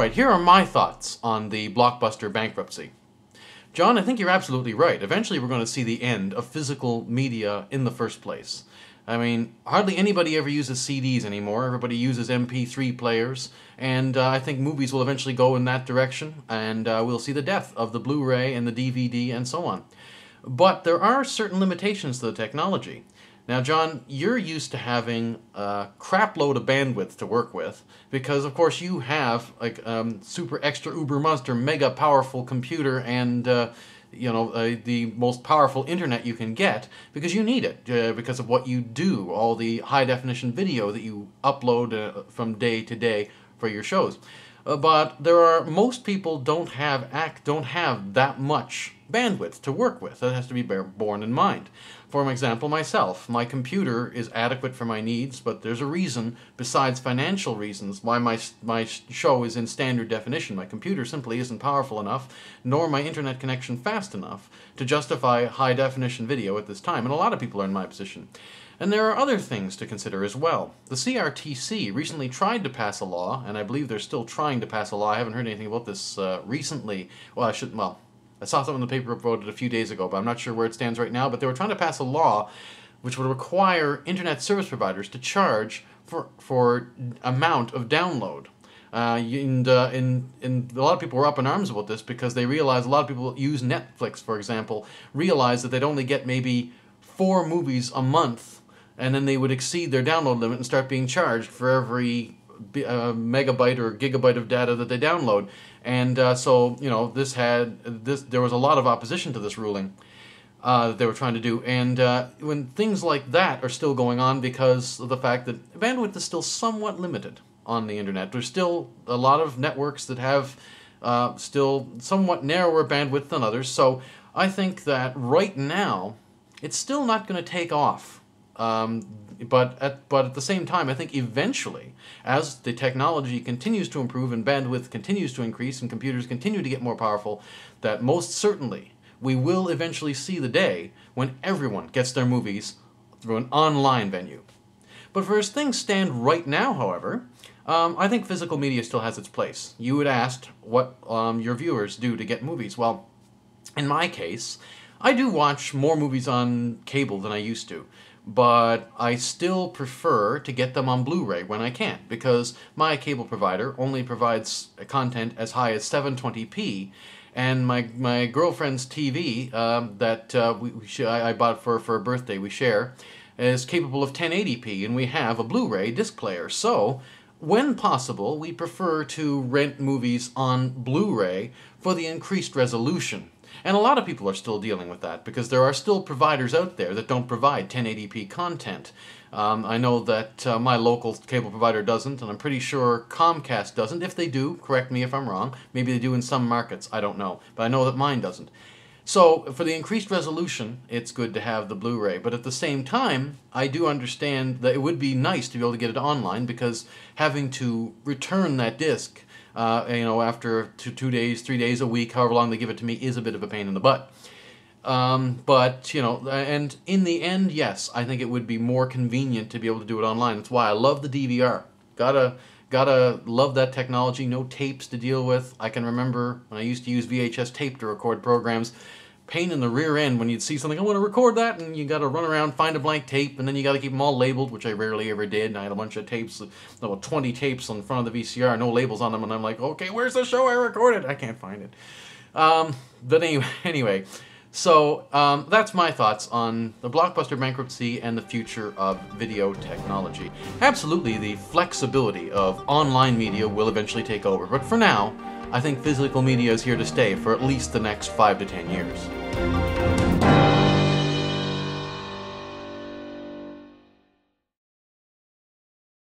Alright, here are my thoughts on the Blockbuster bankruptcy. John, I think you're absolutely right. Eventually we're going to see the end of physical media in the first place. I mean, hardly anybody ever uses CDs anymore. Everybody uses MP3 players, and I think movies will eventually go in that direction, and we'll see the death of the Blu-ray and the DVD and so on. But there are certain limitations to the technology. Now, John, you're used to having a crap load of bandwidth to work with because, of course, you have like super extra uber monster mega powerful computer and the most powerful internet you can get because you need it because of what you do, all the high definition video that you upload from day to day for your shows. But most people don't have that much bandwidth to work with. That has to be borne in mind. For example, myself, my computer is adequate for my needs, but there's a reason, besides financial reasons, why my show is in standard definition. My computer simply isn't powerful enough, nor my internet connection fast enough to justify high definition video at this time, and a lot of people are in my position. And there are other things to consider as well. The CRTC recently tried to pass a law, and I believe they're still trying to pass a law. I haven't heard anything about this recently. I saw something in the paper about it a few days ago, but I'm not sure where it stands right now. But they were trying to pass a law which would require internet service providers to charge for amount of download. And a lot of people were up in arms about this because they realized a lot of people that use Netflix, for example, realize that they'd only get maybe 4 movies a month, and then they would exceed their download limit and start being charged for every megabyte or gigabyte of data that they download. And so, you know, there was a lot of opposition to this ruling that they were trying to do. And when things like that are still going on because of the fact that bandwidth is still somewhat limited on the internet. There's still a lot of networks that have still somewhat narrower bandwidth than others. So I think that right now, it's still not going to take off. But at the same time, I think eventually, as the technology continues to improve and bandwidth continues to increase and computers continue to get more powerful, that most certainly we will eventually see the day when everyone gets their movies through an online venue. But for as things stand right now, however, I think physical media still has its place. You had asked what your viewers do to get movies. Well, in my case, I do watch more movies on cable than I used to, but I still prefer to get them on Blu-ray when I can, because my cable provider only provides content as high as 720p, and my girlfriend's TV that I bought for a birthday we share is capable of 1080p, and we have a Blu-ray disc player. So, when possible, we prefer to rent movies on Blu-ray for the increased resolution. And a lot of people are still dealing with that because there are still providers out there that don't provide 1080p content. I know that my local cable provider doesn't, and I'm pretty sure Comcast doesn't. If they do, correct me if I'm wrong. Maybe they do in some markets, I don't know. But I know that mine doesn't. So, for the increased resolution, it's good to have the Blu-ray. But at the same time, I do understand that it would be nice to be able to get it online because having to return that disc after 2 days, 3 days, a week, however long they give it to me, is a bit of a pain in the butt. And in the end, yes, I think it would be more convenient to be able to do it online. That's why I love the DVR. Gotta love that technology. No tapes to deal with. I can remember when I used to use VHS tape to record programs. Pain in the rear end when you'd see something, I want to record that, and you got to run around, find a blank tape, and then you got to keep them all labeled, which I rarely ever did. And I had a bunch of tapes, 20 tapes in front of the VCR, no labels on them, and I'm like, okay, where's the show I recorded? I can't find it. But anyway, so that's my thoughts on the Blockbuster bankruptcy and the future of video technology. Absolutely, the flexibility of online media will eventually take over, but for now, I think physical media is here to stay for at least the next 5 to 10 years.